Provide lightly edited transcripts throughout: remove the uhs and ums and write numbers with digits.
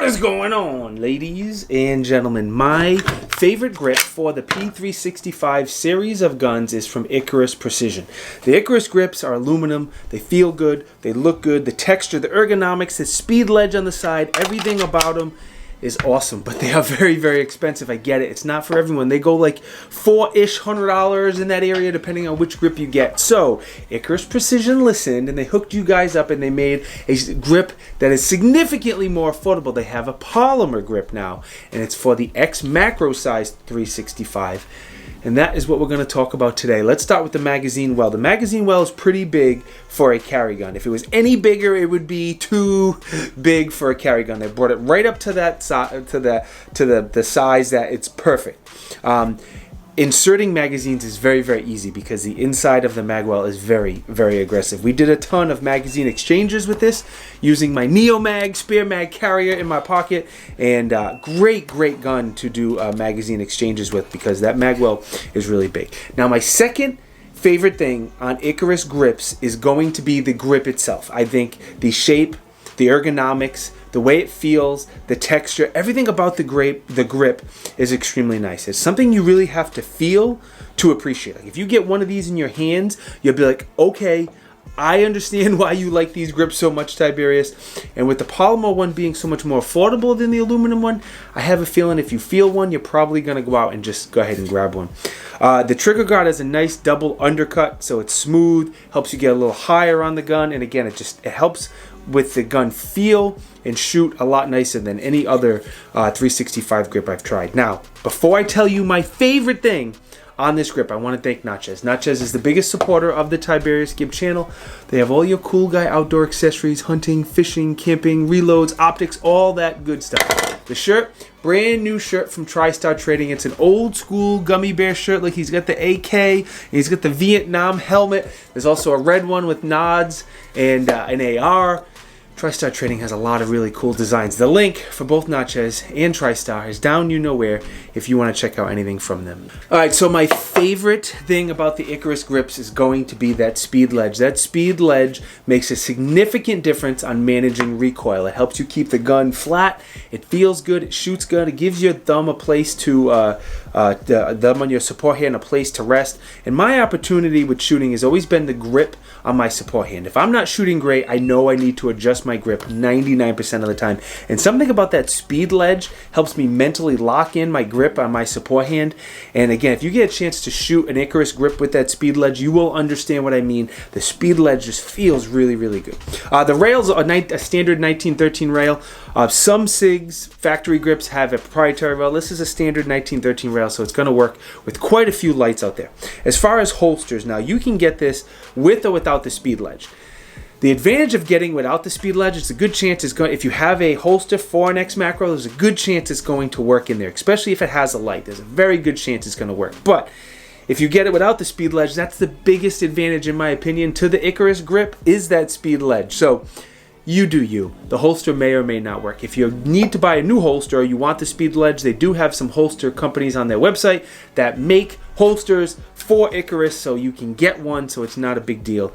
What is going on, ladies and gentlemen? My favorite grip for the P365 series of guns is from Icarus Precision. The Icarus grips are aluminum, they feel good, they look good, the texture, the ergonomics, the speed ledge on the side, everything about them is awesome, but they are very, very expensive. I get it. It's not for everyone. They go like $400 in that area, depending on which grip you get. So Icarus Precision listened, and they hooked you guys up, and they made a grip that is significantly more affordable. They have a polymer grip now, and it's for the X macro size 365. And that is what we're going to talk about today. Let's start with the magazine well. The magazine well is pretty big for a carry gun. If it was any bigger, it would be too big for a carry gun. They brought it right up to that the size that it's perfect. Inserting magazines is very, very easy because the inside of the magwell is very, very aggressive. We did a ton of magazine exchanges with this using my Neomag Spear Mag carrier in my pocket, and great gun to do magazine exchanges with because that magwell is really big. Now, my second favorite thing on Icarus grips is going to be the grip itself. I think the shape, the ergonomics, the way it feels, the texture, everything about the grip is extremely nice. It's something you really have to feel to appreciate. Like if you get one of these in your hands, you'll be like, okay, I understand why you like these grips so much, Tiberious. And with the polymer one being so much more affordable than the aluminum one, I have a feeling if you feel one, you're probably going to go out and just go ahead and grab one. The trigger guard has a nice double undercut, so it's smooth, helps you get a little higher on the gun, and again, it helps with the gun feel and shoot a lot nicer than any other 365 grip I've tried. Now, before I tell you my favorite thing on this grip, I want to thank Natchez. Natchez is the biggest supporter of the Tiberious Gib channel. They have all your cool guy outdoor accessories, hunting, fishing, camping, reloads, optics, all that good stuff. The shirt, brand new shirt from TriStar Trading. It's an old school gummy bear shirt. Like he's got the AK, and he's got the Vietnam helmet. There's also a red one with nods and an AR. TriStar Trading has a lot of really cool designs. The link for both Natchez and TriStar is down you know where if you want to check out anything from them. Alright, so my favorite thing about the Icarus grips is going to be that speed ledge. That speed ledge makes a significant difference on managing recoil. It helps you keep the gun flat. It feels good. It shoots good. It gives your thumb a place to, the thumb on your support hand a place to rest. And my opportunity with shooting has always been the grip on my support hand. If I'm not shooting great, I know I need to adjust my grip 99% of the time. And something about that speed ledge helps me mentally lock in my grip on my support hand. And again, if you get a chance to shoot an Icarus grip with that speed ledge, you will understand what I mean. The speed ledge just feels really, really good. The rails are a standard 1913 rail. Some SIGs factory grips have a proprietary rail. This is a standard 1913 rail, so it's going to work with quite a few lights out there. As far as holsters, now you can get this with or without the speed ledge. The advantage of getting without the speed ledge, it's a good chance it's going. If you have a holster for an X macro, there's a good chance it's going to work in there, especially if it has a light. There's a very good chance it's going to work. But if you get it without the speed ledge, that's the biggest advantage, in my opinion, to the Icarus grip is that speed ledge. So you do you. The holster may or may not work. If you need to buy a new holster or you want the speed ledge, they do have some holster companies on their website that make holsters for Icarus, so you can get one, so it's not a big deal.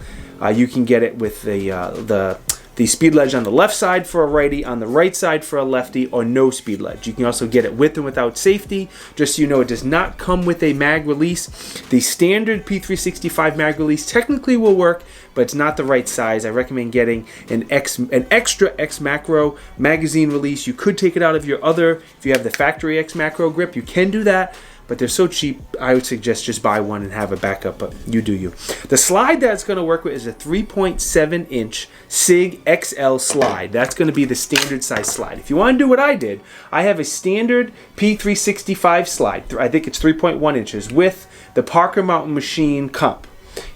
You can get it with the speed ledge on the left side for a righty, on the right side for a lefty, or no speed ledge. You can also get it with and without safety. Just so you know, it does not come with a mag release. The standard P365 mag release technically will work, but it's not the right size. I recommend getting an extra X macro magazine release. You could take it out of your other, if you have the factory X macro grip, you can do that. But they're so cheap, I would suggest just buy one and have a backup, but you do you. The slide that's going to work with is a 3.7 inch SIG XL slide. That's going to be the standard size slide. If you want to do what I did, I have a standard P365 slide. I think it's 3.1 inches with the Parker Mountain Machine comp.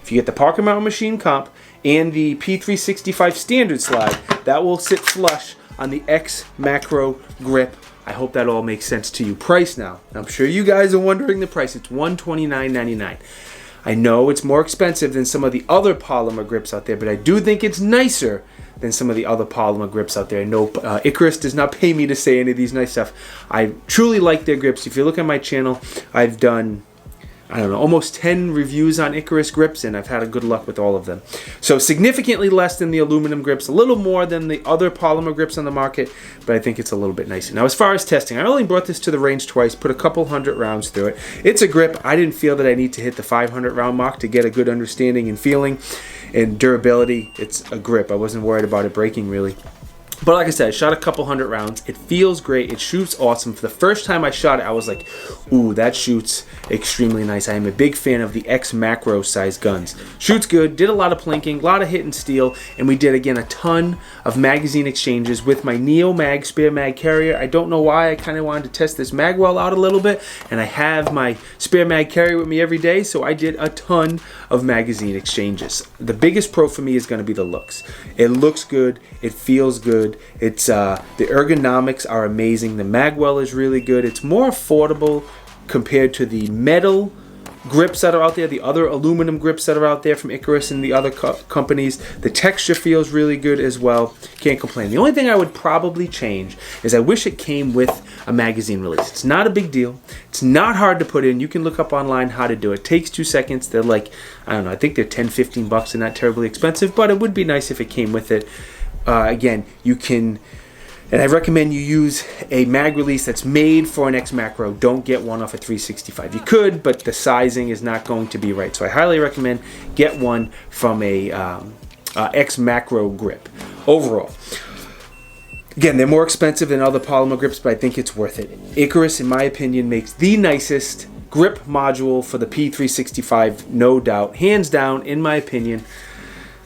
If you get the Parker Mountain Machine comp and the P365 standard slide, that will sit flush on the X macro grip. I hope that all makes sense to you. Price now. I'm sure you guys are wondering the price. It's $129.99. I know it's more expensive than some of the other polymer grips out there, but I do think it's nicer than some of the other polymer grips out there. I know Icarus does not pay me to say any of these nice stuff. I truly like their grips. If you look at my channel, I've done I don't know, almost 10 reviews on Icarus grips, and I've had a good luck with all of them. So significantly less than the aluminum grips, a little more than the other polymer grips on the market, but I think it's a little bit nicer. Now, as far as testing, I only brought this to the range twice, put a couple hundred rounds through it. It's a grip. I didn't feel that I need to hit the 500 round mark to get a good understanding and feeling and durability. It's a grip. I wasn't worried about it breaking, really. But like I said, I shot a couple hundred rounds. It feels great. It shoots awesome. For the first time I shot it, I was like, ooh, that shoots extremely nice. I am a big fan of the X macro size guns. Shoots good, did a lot of plinking, a lot of hit and steel, and we did, again, a ton of magazine exchanges with my Neo Mag spare mag carrier. I don't know why. I kind of wanted to test this mag well out a little bit, and I have my spare mag carrier with me every day, so I did a ton of magazine exchanges. The biggest pro for me is going to be the looks. It looks good. It feels good. It's the ergonomics are amazing. The magwell is really good. It's more affordable compared to the metal grips that are out there, the other aluminum grips that are out there from Icarus and the other companies. The texture feels really good as well. Can't complain. The only thing I would probably change is I wish it came with a magazine release. It's not a big deal. It's not hard to put in. You can look up online how to do it. It takes 2 seconds. They're like, I don't know, I think they're 10, 15 bucks. They're not terribly expensive, but it would be nice if it came with it. Again, you can, and I recommend you use a mag release that's made for an X macro. Don't get one off a 365. You could, but the sizing is not going to be right. So I highly recommend get one from a X macro grip. Overall, again, they're more expensive than other polymer grips, but I think it's worth it. Icarus, in my opinion, makes the nicest grip module for the P365, no doubt. Hands down, in my opinion.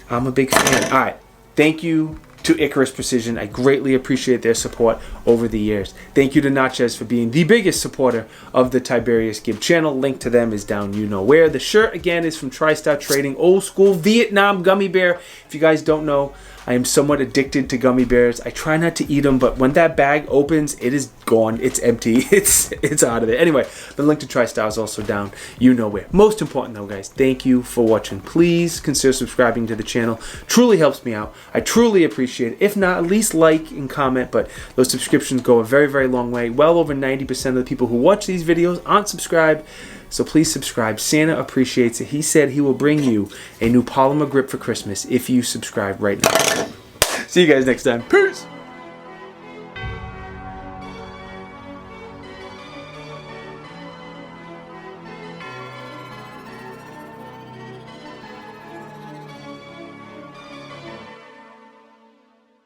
I'm a big fan. All right. Thank you to Icarus Precision. I greatly appreciate their support over the years. Thank you to Natchez for being the biggest supporter of the Tiberious Gib channel. Link to them is down you know where. The shirt, again, is from TriStar Trading. Old school Vietnam gummy bear. If you guys don't know, I am somewhat addicted to gummy bears. I try not to eat them, but when that bag opens, it is gone. It's empty. It's out of there. Anyway, the link to TriStar is also down you know where. Most important though, guys, thank you for watching. Please consider subscribing to the channel. Truly helps me out. I truly appreciate it. If not, at least like and comment, but those subscriptions go a very, very long way. Well over 90% of the people who watch these videos aren't subscribed. So please subscribe. Santa appreciates it. He said he will bring you a new polymer grip for Christmas if you subscribe right now. See you guys next time. Peace!